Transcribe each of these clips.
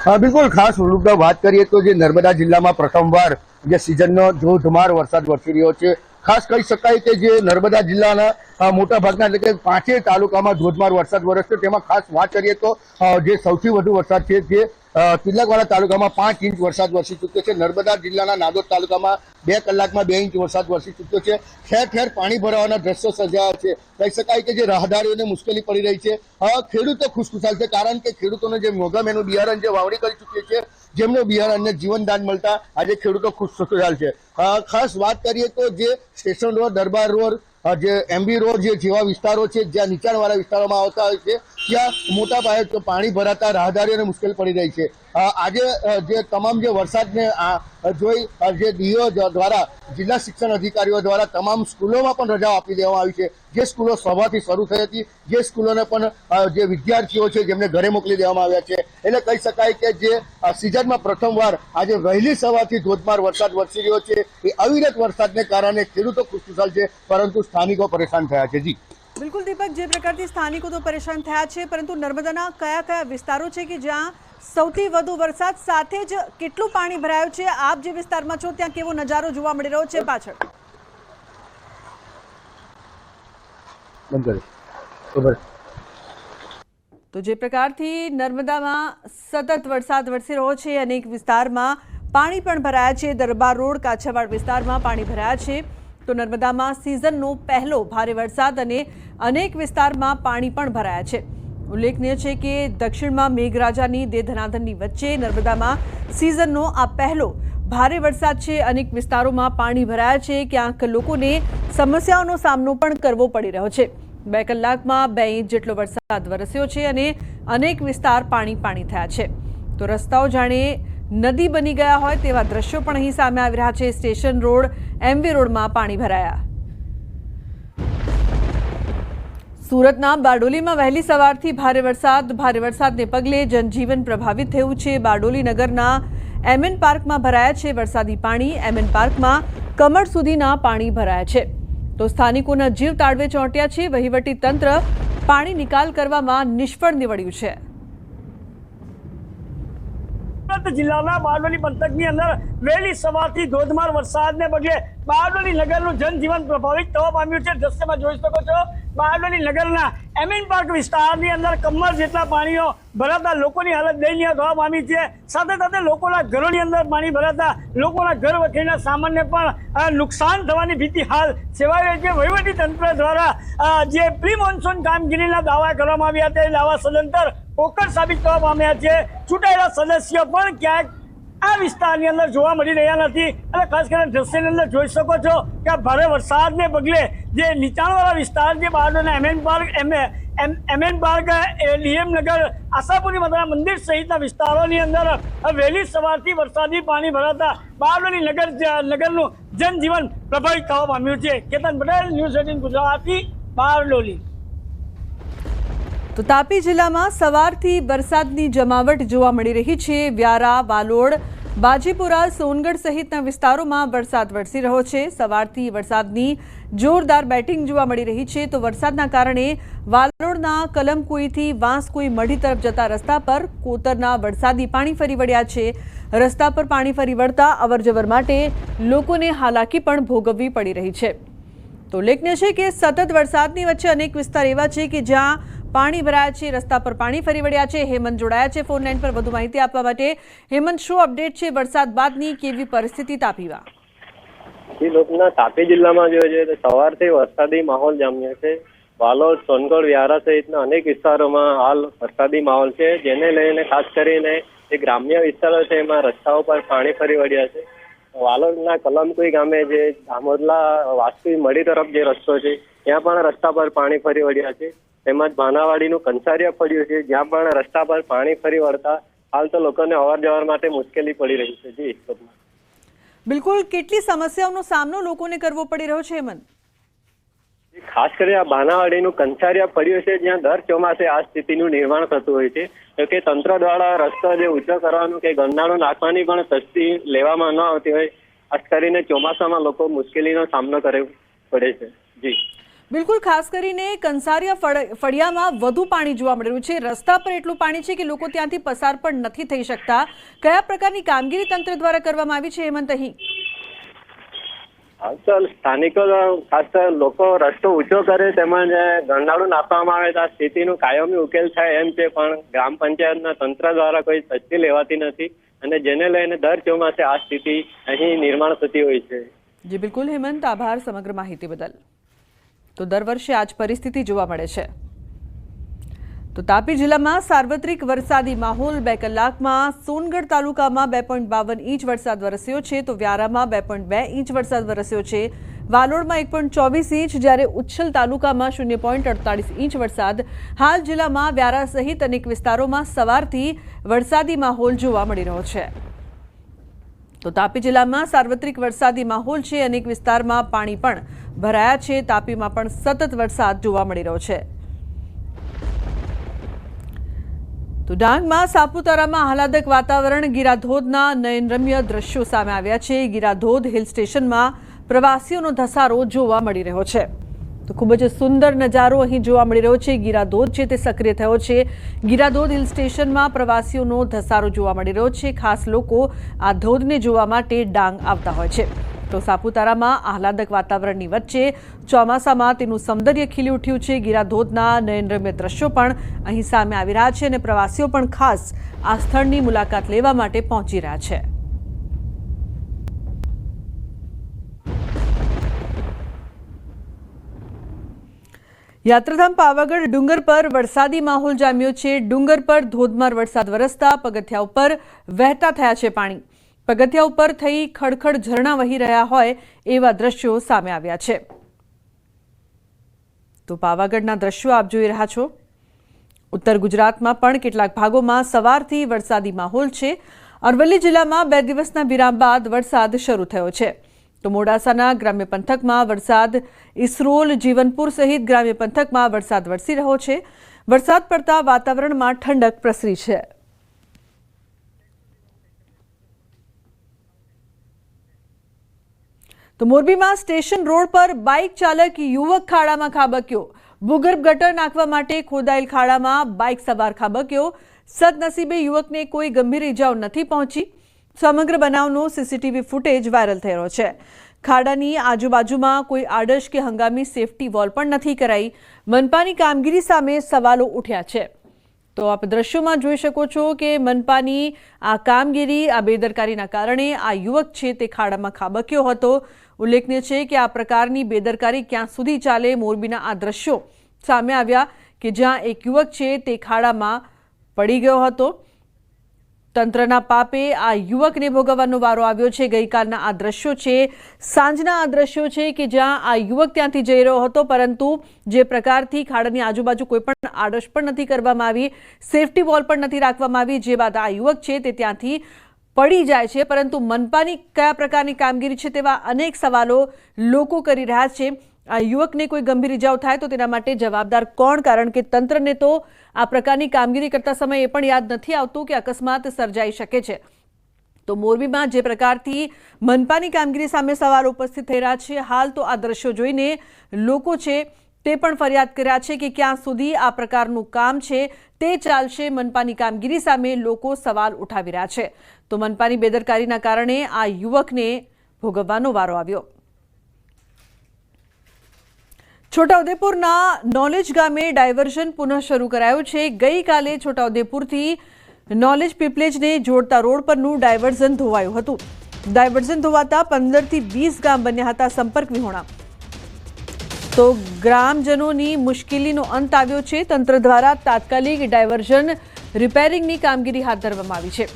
બિલકુલ ખાસ વાત કરીએ તો જે નર્મદા જિલ્લામાં પ્રથમવાર જે સિઝનનો ધોધમાર વરસાદ વરસી રહ્યો છે। ખાસ કહી શકાય કે જે નર્મદા જિલ્લાના મોટા ભાગના એટલે કે 5 તાલુકામાં ધોધમાર વરસાદ વરસ્યો। તેમાં ખાસ વાત કરીએ તો જે સૌથી વધુ વરસાદ છે જે તિલકવાડા તાલુકામાં 5 ઇંચ વરસાદ વરસી ચૂક્યો છે। નર્મદા જિલ્લાના નાદોદ તાલુકામાં 2 કલાકમાં 2 ઇંચ વરસાદ વરસી ચૂક્યો છે। ઠેર ઠેર પાણી ભરાવાના દ્રશ્યો સર્જાયા છે। કહી શકાય કે જે રાહદારીઓને મુશ્કેલી પડી રહી છે। ખેડૂતો ખુશખુશાલ છે કારણ કે ખેડૂતોને જે મોંઘામેનું બિયારણ જે વાવણી કરી ચૂક્યું છે જેમનું બિયારણને જીવનદાન મળતા આજે ખેડૂતો ખુશખુશાલ છે। ખાસ વાત કરીએ તો જે સ્ટેશન રોડ, દરબાર રોડ, જે એમબી રોડ જેવા વિસ્તારો છે જ્યાં નીચાણવાળા વિસ્તારોમાં આવતા હોય છે ત્યાં મોટા પાયે પાણી ભરાતા રાહદારીઓને મુશ્કેલ પડી રહી છે। આજે જે તમામ જે વરસાદને જોઈ જે ડીઓ દ્વારા જિલ્લા શિક્ષણ અધિકારીઓ દ્વારા તમામ સ્કૂલોમાં પણ રજાઓ આપી દેવામાં આવી છે। જે સ્કૂલો સવારથી શરૂ થઈ હતી જે સ્કૂલોને પણ જે વિદ્યાર્થીઓ છે જેમને ઘરે મોકલી દેવામાં આવ્યા છે। એટલે કહી શકાય કે જે સિઝનમાં પ્રથમવાર આજે વહેલી સવારથી ધોધમાર વરસાદ વરસી રહ્યો છે। એ અવિરત વરસાદને કારણે ખેડૂતો ખુશખુશાલ છે પરંતુ સ્થાનિકો પરેશાન થયા છે। જી બિલકુલ દીપક, જે પ્રકારથી સ્થાનિકો તો પરેશાન થયા છે પરંતુ નર્મદાના કયા કયા વિસ્તારો છે કે જ્યાં સૌથી વધુ વરસાદ સાથે જ કેટલું પાણી ભરાયું છે? આપ જે વિસ્તારમાં છો ત્યાં કેવો નજારો જોવા મળી રહ્યો છે પાછળ? તો જે પ્રકારથી નર્મદામાં સતત વરસાદ વરસી રહ્યો છે, અનેક વિસ્તારમાં પાણી પણ ભરાયા છે। દરબાર રોડ, કાછાવાડ વિસ્તારમાં પાણી ભરાયા છે। તો નર્મદામાં સિઝનનો પહેલો ભારે વરસાદ અને અનેક વિસ્તારમાં પાણી પણ ભરાયા છે। ઉલ્લેખનીય છે કે દક્ષિણમાં મેઘરાજાની દે ધનાધનની વચ્ચે નર્મદામાં સિઝનનો આ પહેલો ભારે વરસાદ છે। અનેક વિસ્તારોમાં પાણી ભરાયા છે। ક્યાંક લોકોને સમસ્યાઓનો સામનો પણ કરવો પડી રહ્યો છે। 2 કલાકમાં 2 ઇંચ જેટલો વરસાદ વરસ્યો છે અને અનેક વિસ્તાર પાણી થયા છે। તો રસ્તાઓ જાણે નદી બની ગયા હોય તેવા દ્રશ્યો પણ અહીં સામે આવી રહ્યા છે। સ્ટેશન રોડ, એમવી રોડમાં પાણી ભરાયા। સુરતના બારડોલીમાં વહેલી સવારથી ભારે વરસાદને પગલે જનજીવન પ્રભાવિત થયું છે। બારડોલી નગરના એમએન પાર્કમાં ભરાયા છે વરસાદી પાણી। એમએન પાર્કમાં કમર સુધીના પાણી ભરાયા છે। તો સ્થાનિકોના જીવ તાળવે ચોંટ્યા છે। વહીવટી તંત્ર પાણી નિકાલ કરવામાં નિષ્ફળ નીવડ્યું છે। જિલ્લાના બારડોલી પંથકની અંદર વહેલી સવારથી ધોધમાર વરસાદને પગલે બારડોલી નગરનું જનજીવન પ્રભાવિત થવા પામ્યું છે। દ્રશ્યમાં જોઈ શકો છો બારડોલી નગરના એમએન પાર્ક વિસ્તારની અંદર કમર જેટલા પાણીઓ ભરાતા લોકોની હાલત દયનીય થવા પામી છે। સાથે સાથે લોકોના ઘરોની અંદર પાણી ભરાતા લોકોના ઘર વખરીના સામાનને પણ નુકસાન થવાની ભીતિ હાલ સેવાઈ રહી છે। વહીવટી તંત્ર દ્વારા જે પ્રી મોન્સૂન કામગીરીના દાવા કરવામાં આવ્યા તે દાવા સદંતર પોકળ સાબિત થવા પામ્યા છે। ચૂંટાયેલા સદસ્યો પણ ક્યાંક આ વિસ્તારની અંદર જોવા મળી રહ્યા નથી અને ખાસ કરીને દ્રશ્યની અંદર જોઈ શકો છો કે ભારે વરસાદને પગલે જે નીચાણવાળા વિસ્તાર જે બારડોલીના એમએન પાર્ક, ડીએમનગર, આશાપુરી માતાના મંદિર સહિતના વિસ્તારોની અંદર વહેલી સવારથી વરસાદી પાણી ભરાતા બારડોલી નગરનું જનજીવન પ્રભાવિત થવા પામ્યું છે। કેતન પટેલ, ન્યૂઝ 18 ગુજરાતી, બારડોલી। તો તાપી જિલ્લામાં સવારથી વરસાદની જમાવટ જોવા મળી રહી છે। વ્યારા, વાલોડ, બાજીપુરા, સોનગઢ સહિતના વિસ્તારોમાં વરસાદ વરસી રહ્યો છે। સવારથી વરસાદની જોરદાર બેટિંગ જોવા મળી રહી છે। તો વરસાદના કારણે વાલોડના કલમકુઈથી વાંસકુઈ મઢી તરફ જતા રસ્તા પર કોતરના વરસાદી પાણી ફરી વળ્યા છે। રસ્તા પર પાણી ફરી વળતા અવરજવર માટે લોકોને હાલાકી પણ ભોગવવી પડી રહી છે। તો ઉલ્લેખનીય છે કે સતત વરસાદની વચ્ચે અનેક વિસ્તાર એવા છે કે જ્યાં પાણી ભરાયા છે, રસ્તા પર પાણી ફરી વળ્યા છે। હેમંત જોડાયા છે ફોન લાઈન પર વધુ માહિતી આપવા માટે। હેમંત, શું અપડેટ છે વરસાદ બાદની કેવી પરિસ્થિતિ તાપીમાં? તાપી જિલ્લામાં જોઈએ છે તો સવારથી વરસાદી માહોલ જામ્યો છે। વાલોડ, સોનગઢ, વ્યારા સહિતના અનેક વિસ્તારોમાં હાલ વરસાદી માહોલ છે, જેને લઈને ખાસ કરીને જે ગ્રામ્ય વિસ્તારો છે એમાં રસ્તાઓ પર પાણી ફરી વળ્યા છે। વાલોડના કલમકુઈ ગામે જે દામોદલા વાસ્કી મઢી તરફ જે રસ્તો છે ત્યાં પણ રસ્તા પર પાણી ફરી વળ્યા છે। તેમજ ભાનાવાડીનું કંસારિયા પડ્યું છે જ્યાં પણ રસ્તા પર પાણી ફરી વળતા હાલ તો લોકોને અવર જવર માટે મુશ્કેલી પડી રહી છે। જી બિલકુલ, કેટલી સમસ્યાઓનો સામનો લોકોને કરવો પડી રહ્યો છે હેમંત? ખાસ કરીને આ ભાનાવાડીનું કંસારિયા પડ્યું છે જ્યાં દર ચોમાસે આ સ્થિતિનું નિર્માણ થતું હોય છે। તો કે તંત્ર દ્વારા રસ્તો જે ઊંચો કરવાનું કે ગરનાળો નાખવાની પણ તસ્દી લેવામાં ન આવતી હોય, ખાસ કરીને ચોમાસામાં લોકો મુશ્કેલીનો સામનો કરવો પડે છે। જી બિલકુલ, ખાસ કરીને કંસારિયા ફળિયામાં વધુ પાણી જોવા મળી રહ્યું છે. રસ્તા પર એટલું પાણી છે કે લોકો ત્યાંથી પસાર પણ નથી થઈ શકતા. કયા પ્રકારની કામગીરી તંત્ર દ્વારા કરવામાં આવી છે, હેમંત? અહીં હાલ સ્થાનિકો ખાસ લોકો રસ્તો ઊંચો કરે તેમજ ગરનાળું નાખવામાં આવે તો આ સ્થિતિનું કાયમી ઉકેલ થાય એમ છે, પણ ગ્રામ પંચાયતના તંત્ર દ્વારા કોઈ તસ્દી લેવાતી નથી અને જેને લઈને દર ચોમાસે આ સ્થિતિ અહીં નિર્માણ થતી હોય છે. જી બિલકુલ હેમંત, આભાર સમગ્ર માહિતી બદલ. તો દર વર્ષે આ જ પરિસ્થિતિ જોવા મળે છે. તો તાપી જિલ્લામાં સાર્વત્રિક વરસાદી માહોલ. 2 કલાકમાં સોનગઢ તાલુકામાં 2.52 ઇંચ વરસાદ વરસ્યો છે, તો વ્યારામાં 2.2 ઇંચ વરસાદ વરસ્યો છે, વાલોડમાં 1.24 ઇંચ, જ્યારે ઉચ્છલ તાલુકામાં 0.48 ઇંચ વરસાદ. હાલ જિલ્લામાં વ્યારા સહિત અનેક વિસ્તારોમાં સવારથી વરસાદી માહોલ જોવા મળી રહ્યો છે. તો તાપી જિલ્લામાં સાર્વત્રિક વરસાદી માહોલ છે. અનેક વિસ્તારમાં પાણી પણ ભરાયા છે. તાપીમાં પણ સતત વરસાદ જોવા મળી રહ્યો છે. તો ડાંગમાં સાપુતારામાં આહલાદક વાતાવરણ. ગિરાધોધના નયનરમ્ય દ્રશ્યો સામે આવ્યા છે. ગિરાધોધ હિલ સ્ટેશનમાં પ્રવાસીઓનો ધસારો જોવા મળી રહ્યો છે. તો ખૂબ જ સુંદર નજારો અહીં જોવા મળી રહ્યો છે. ગિરાધોધ છે તે સક્રિય થયો છે. ગિરાધોધ હિલ સ્ટેશનમાં પ્રવાસીઓનો ધસારો જોવા મળી રહ્યો છે. ખાસ લોકો આ ધોધને જોવા માટે ડાંગ આવતા હોય છે. તો સાપુતારામાં આહલાદક વાતાવરણની વચ્ચે ચોમાસામાં તેનું સૌંદર્ય ખીલી ઉઠ્યું છે. ગિરાધોધના નયનરમ્ય દ્રશ્યો પણ અહીં સામે આવી રહ્યા છે અને પ્રવાસીઓ પણ ખાસ આ સ્થળની મુલાકાત લેવા માટે પહોંચી રહ્યા છે. યાત્રાધામ પાવાગઢ ડુંગર પર વરસાદી માહોલ જામ્યો છે. ડુંગર પર ધોધમાર વરસાદ વરસતા પગથિયા ઉપર વહેતા થયા છે પાણી. પગથિયા ઉપર થઈ ખડખડ ઝરણા વહી રહ્યા હોય એવા દ્રશ્યો સામે આવ્યા છે. તો પાવાગઢના દ્રશ્યો આપ જોઈ રહ્યા છો. ઉત્તર ગુજરાતમાં પણ કેટલાક ભાગોમાં સવારથી વરસાદી માહોલ છે. અરવલ્લી જિલ્લામાં 2 દિવસના વિરામ બાદ વરસાદ શરૂ થયો છે. તો મોડાસાના ગ્રામ્ય પંથકમાં વરસાદ, ઇસરોલ, જીવનપુર સહિત ગ્રામ્ય પંથકમાં વરસાદ વરસી રહ્યો છે. વરસાદ પડતા વાતાવરણમાં ઠંડક પ્રસરી છે. તો મોરબીમાં સ્ટેશન રોડ પર બાઇક ચાલક યુવક ખાડામાં ખાબક્યો. ભૂગર્ભ ગટર નાખવા માટે ખોદાયેલ ખાડામાં બાઇક સવાર ખાબક્યો. સદનસીબે યુવકને કોઈ ગંભીર ઇજાઓ નથી પહોંચી. સમગ્ર બનાવનો સીસીટીવી ફૂટેજ વાયરલ થયો છે. ખાડાની આજુબાજુમાં કોઈ આડશ કે હંગામી સેફટી વોલ પણ નથી કરાઈ. મનપાની કામગીરી સામે સવાલો ઉઠ્યા છે. તો આપ દ્રશ્યોમાં જોઈ શકો છો કે મનપાની આ કામગીરી, આ બેદરકારીના કારણે આ યુવક છે તે ખાડામાં ખાબક્યો હતો. ઉલ્લેખનીય છે કે આ પ્રકારની બેદરકારી ક્યાં સુધી ચાલે. મોરબીના આ દ્રશ્યો સામે આવ્યા કે જ્યાં એક યુવક છે તે ખાડામાં પડી ગયો હતો. તંત્રના પાપે આ યુવકને ભોગવવાનો વારો આવ્યો છે. ગઈકાલના આ દ્રશ્યો છે, સાંજના આ દ્રશ્યો છે કે જ્યાં આ યુવક ત્યાંથી જઈ રહ્યો હતો, પરંતુ જે પ્રકારથી ખાડાની આજુબાજુ કોઈ પણ આડશ પણ નથી કરવામાં આવી, સેફટી વોલ પણ નથી રાખવામાં આવી, જે બાદ આ યુવક છે તે ત્યાંથી પડી જાય છે. પરંતુ મનપાની કયા પ્રકારની કામગીરી છે તેવા અનેક સવાલો લોકો કરી રહ્યા છે. આ યુવકને કોઈ ગંભીર ઇજાઓ થાય તો તેના માટે જવાબદાર કોણ? કારણ કે તંત્રને તો આ પ્રકારની કામગીરી કરતા સમયે એ પણ યાદ નથી આવતું કે અકસ્માત સર્જાઈ શકે છે. તો મોરબીમાં જે પ્રકારથી મનપાની કામગીરી સામે સવાલ ઉપસ્થિત થઈ રહ્યા છે, હાલ તો આ દ્રશ્યો જોઈને લોકો છે તે પણ ફરિયાદ કર્યા છે કે ક્યાં સુધી આ પ્રકારનું કામ છે તે ચાલશે. મનપાની કામગીરી સામે લોકો સવાલ ઉઠાવી રહ્યા છે. તો મનપાની બેદરકારીના કારણે આ યુવકને ભોગવવાનો વારો આવ્યો. છોટાઉદેપુરના નોલેજ ગામે ડાયવર્ઝન પુનઃ શરૂ કરાયું છે. ગઈકાલે છોટાઉદેપુરથી નોલેજ પીપલેજને જોડતા રોડ પરનું ડાયવર્ઝન ધોવાયું હતું. ડાયવર્ઝન ધોવાતા 15 થી 20 ગામ બન્યા હતા સંપર્ક વિહોણા. તો ગ્રામજનોની મુશ્કેલીનો અંત આવ્યો છે. તંત્ર દ્વારા તાત્કાલિક ડાયવર્ઝન રિપેરિંગની કામગીરી હાથ ધરવામાં આવી છે.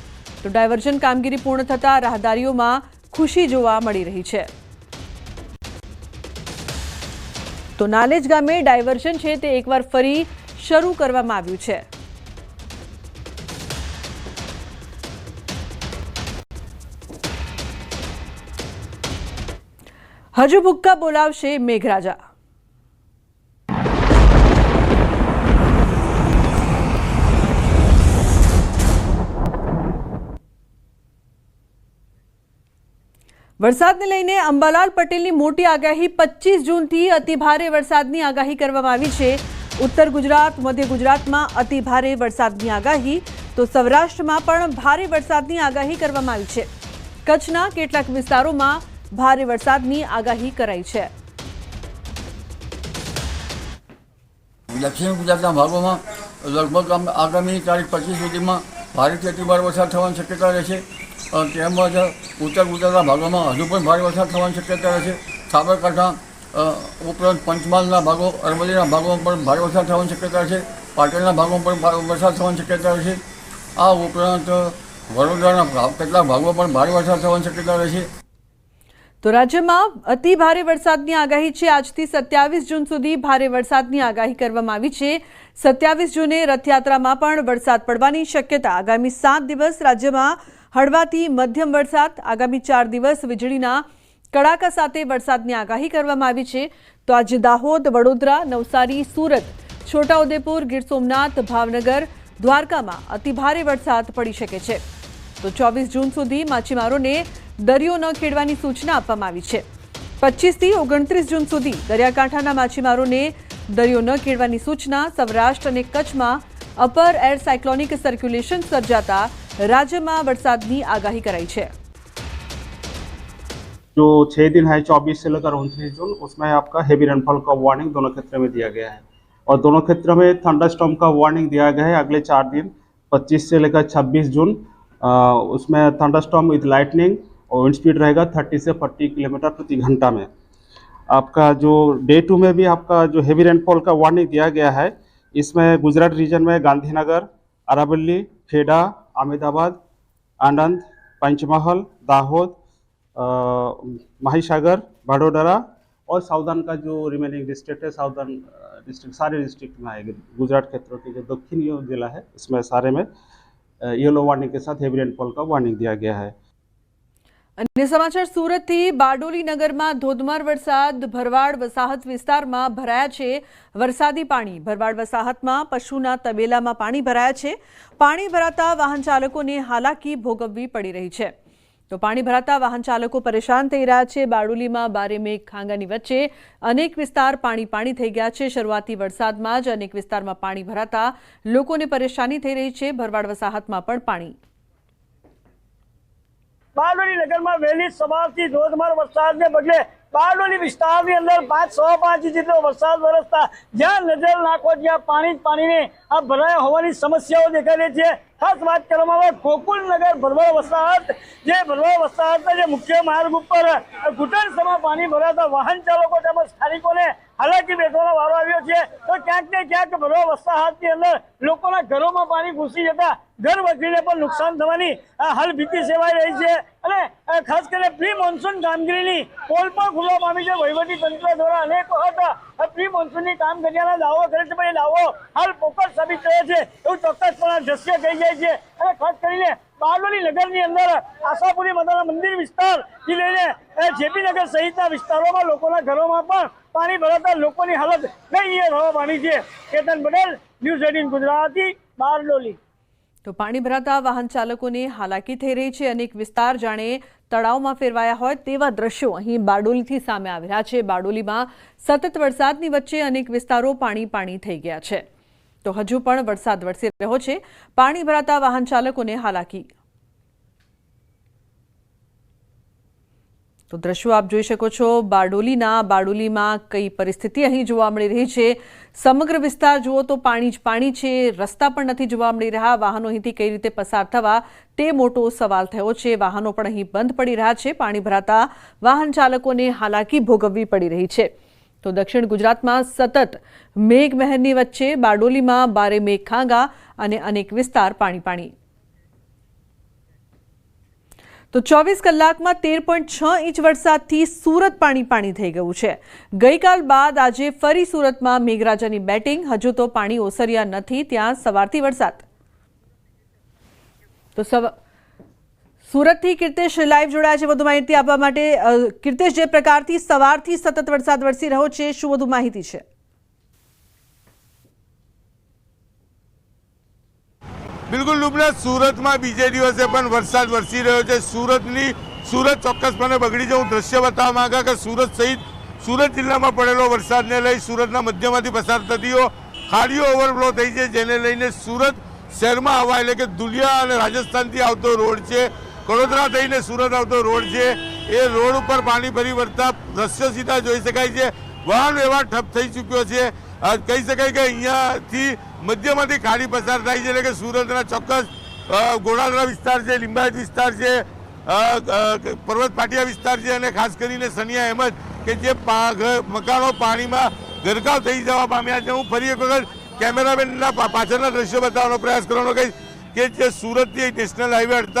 તો ડાયવર્ઝન કામગીરી પૂર્ણ થતાં રાહદારીઓમાં ખુશી જોવા મળી રહી છે. તો નાલેજ ગામે ડાયવર્ઝન છે તે એકવાર ફરી શરૂ કરવામાં આવ્યું છે. હજુ ભુક્કા બોલાવશે મેઘરાજા. વરસાદને લઈને અંબાલાલ પટેલની મોટી આગાહી 25 જૂનથી અતિભારે વરસાદની આગાહી કરવામાં આવી છે. ઉત્તર ગુજરાત, મધ્ય ગુજરાતમાં અતિભારે વરસાદની આગાહી, તો સૌરાષ્ટ્રમાં પણ ભારે વરસાદની આગાહી કરવામાં આવી છે. કચ્છના કેટલાક વિસ્તારોમાં ભારે વરસાદની આગાહી કરાઈ છે. દક્ષિણ ગુજરાતના ભાગોમાં લગભગ આગામી તારીખ 25 સુધીમાં ભારેથી અતિભારે વરસાદ થવાની શક્યતા રહેશે. તેમજ ઉત્તર ગુજરાતના ભાગોમાં હજુ પણ ભારે વરસાદ થવાની શક્યતા રહેશે. સાબરકાંઠા ઉપરાંત પંચમહાલના ભાગો, અરવલ્લીના ભાગોમાં પણ ભારે વરસાદ થવાની શક્યતા રહેશે. પાટણના ભાગોમાં પણ વરસાદ થવાની શક્યતા રહેશે. આ ઉપરાંત વડોદરાના કેટલાક ભાગોમાં પણ ભારે વરસાદ થવાની શક્યતા રહેશે. તો રાજ્યમાં અતિ ભારે વરસાદની આગાહી છે. આજથી 27 જૂન સુધી ભારે વરસાદની આગાહી કરવામાં આવી છે. 27 જૂને રથયાત્રામાં પણ વરસાદ પડવાની શક્યતા. આગામી 7 દિવસ રાજ્યમાં હળવાથી મધ્યમ વરસાદ. આગામી 4 દિવસ વીજળીના કડાકા સાથે વરસાદની આગાહી કરવામાં આવી છે. તો આજે દાહોદ, વડોદરા, નવસારી, સુરત, છોટાઉદેપુર, ગીર સોમનાથ, ભાવનગર, દ્વારકામાં અતિભારે વરસાદ પડી શકે છે. તો 24 જૂન સુધી માછીમારોને દરિયો ન ખેડવાની સૂચના આપવામાં આવી છે. 25 થી 29 જૂન સુધી દરિયાકાંઠાના માછીમારોને દરિયો ન ખેડવાની સૂચના. સૌરાષ્ટ્ર અને કચ્છમાં અપર એર સાયક્લોનિક સર્ક્યુલેશન સર્જાતા राज्य वरसादनी आगाही कराई है. जो 6 दिन है 24 से लेकर 29 जून, उसमें आपका हेवी रेनफॉल का वार्निंग दोनों क्षेत्र में दिया गया है और दोनों क्षेत्र में थंडरस्टॉर्म का वार्निंग दिया गया है अगले 4 दिन 25 से लेकर 26 जून. उसमें थंडरस्टॉर्म विद लाइटनिंग और विंड स्पीड रहेगा 30 से 40 किलोमीटर प्रति घंटा में. आपका जो डे 2 में भी आपका जो हेवी रेनफॉल का वार्निंग दिया गया है, इसमें गुजरात रीजन में गांधीनगर, अरावली, खेड़ा, अहमदाबाद, आनंद, पंचमहल, दाहोद, महिसागर, वडोदरा और साउदर्न का जो रिमेनिंग डिस्ट्रिक्ट है, साउदर्न डिस्ट्रिक्ट सारे डिस्ट्रिक्ट में आएंगे. गुजरात क्षेत्रों के जो दक्षिणी जिला है इसमें सारे में येलो वार्निंग के साथ हेवी रेनफॉल का वार्निंग दिया गया है. अन्य समाचार सूरत थी. बारडोली नगर में धोधमार वरसाद. भरवाड़ वसाहत विस्तार में भराया छे वरसादी पाणी. भरवाड़ वसाहत में पशुना तबेला में पाणी भराया छे. पाणी भराता वाहन चालकों ने हालाकी भोगववी पड़ी रही है. तो पाणी भराता वाहन चालको परेशान थई रह्या छे. बारडोली में भारे मेघ खांगानी वच्चे अनेक विस्तार पाणी पाणी थई गया छे. शरूआती वरसाद में ज अनेक विस्तार में पाणी भराता लोकोने परेशानी थई रही है. भरवाड़ वसाहत में पण पाणी. बारडोली नगर में वहेली सवारथी धोधमार वरसादने बदले बारडोली विस्तारनी अंदर 5-6 इंच जेटलो वरसाद वरसता ज्यां नजर नाखो त्यां पाणी ज पाणीने आ भराया होवानी समस्याओ देखाई रही है. खास बात करवामां आवे गोकुल नगर भरवाड़ वसाहत, जे भरवाड़ वसाहतना जे मुख्य मार्ग पर घूंटणसमा पाणी भराता वाहन चालको તેમજ સ્થાનિકોને हालाकी वेठવાનો वारो આવ્યો છે. તો ક્યાંક ને ક્યાંક ભરવાડ વસાહતની અંદર લોકોના ઘરોમાં પાણી ઘૂસી જતા ઘર વકરીને પણ નુકસાન થવાની હાલ ભીતિ સેવાઈ રહી છે. અને ખાસ કરીને પ્રી મોન્સૂન કામગીરીની પોલ પણ ખુલવા પામી છે. વહીવટી તંત્ર દ્વારા અનેક વખત પ્રી મોન્સૂનની કામગીરીના દાવો કરે છે, પણ એ દાવો હાલ પોકળ સાબિત થયો છે એવું ચોક્કસપણે દ્રશ્ય કહી જાય છે. અને ખાસ કરીને બારડોલી નગરની અંદર આશાપુરી માતાના મંદિર વિસ્તારથી લઈને જેપી નગર સહિતના વિસ્તારોમાં લોકોના ઘરોમાં પણ પાણી ભરાતા લોકોની હાલત દયનીય થવા પામી છે. કેતન પટેલ, ન્યૂઝ 18 ગુજરાતી, બારડોલી. તો પાણી ભરાતા વાહન ચાલકોને હાલાકી થઈ રહી છે. અનેક વિસ્તાર જાણે તળાવમાં ફેરવાયા હોય તેવા દ્રશ્યો અહીં બારડોલીથી સામે આવી રહ્યા છે. બારડોલીમાં સતત વરસાદની વચ્ચે અનેક વિસ્તારો પાણી પાણી થઈ ગયા છે. તો હજુ પણ વરસાદ વરસી રહ્યો છે. પાણી ભરાતા વાહન ચાલકોને હાલાકી. તો દ્રશ્યો આપ જોઈ શકો છો બારડોલીમાં કઈ પરિસ્થિતિ અહીં જોવા મળી રહી છે. સમગ્ર વિસ્તાર જુઓ તો પાણી જ પાણી છે. રસ્તા પણ નથી જોવા મળી રહ્યા. વાહનો અહીંથી કઈ રીતે પસાર થવા તે મોટો સવાલ થયો છે. વાહનો પણ અહીં બંધ પડી રહ્યા છે. પાણી ભરાતા વાહન ચાલકોને હાલાકી ભોગવવી પડી રહી છે. તો દક્ષિણ ગુજરાતમાં સતત મેઘમહેરની વચ્ચે બારડોલીમાં ભારે મેઘ ખાંગા અને અનેક વિસ્તાર પાણી પાણી. તો 24 કલાકમાં 13.6 ઇંચ વરસાદથી સુરત પાણી પાણી થઈ ગયું છે. ગઈકાલ બાદ આજે ફરી સુરતમાં મેઘરાજાની બેટિંગ. હજુ તો પાણી ઓસર્યા નથી ત્યાં સવારથી વરસાદ. તો સુરતથી કીર્તેશ લાઈવ જોડાયા છે વધુ માહિતી આપવા માટે. કીર્તેશ, જે પ્રકારથી સવારથી સતત વરસાદ વરસી રહ્યો છે, શું વધુ માહિતી છે? બિલકુલ લુબના, સુરતમાં બીજે દિવસે પણ વરસાદ વરસી રહ્યો છે. સુરતની સુરત ચોક્કસપણે બગડી જાય. હું દ્રશ્ય બતાવવા માંગા કે સુરત સહિત સુરત જિલ્લામાં પડેલો વરસાદને લઈ સુરતના મધ્યમાંથી પસાર થતી ખાડીઓ ઓવરફ્લો થઈ છે, જેને લઈને સુરત શહેરમાં આવવા એટલે કે ધુલિયા અને રાજસ્થાનથી આવતો રોડ છે, વડોદરા થઈને સુરત આવતો રોડ છે, એ રોડ ઉપર પાણી ફરી વળતા દ્રશ્યો સીધા જોઈ શકાય છે. વાહન વ્યવહાર ઠપ થઈ ચૂક્યો છે. કહી શકાય કે અહીંયાથી મધ્યમાંથી ખાડી પસાર થાય છે, એટલે કે સુરતના ચોક્કસ ગોળાદરા વિસ્તાર છે, લિંબાયત વિસ્તાર છે, પર્વત પાટિયા વિસ્તાર છે અને ખાસ કરીને સનિયા અહેમદ કે જે મકાનો પાણીમાં ગરકાવ થઈ જવા પામ્યા છે. હું ફરી એક વખત કેમેરામેનના પાછળના દ્રશ્યો બતાવવાનો પ્રયાસ કરવાનો કહીશ કે જે સુરતથી નેશનલ હાઈવે 48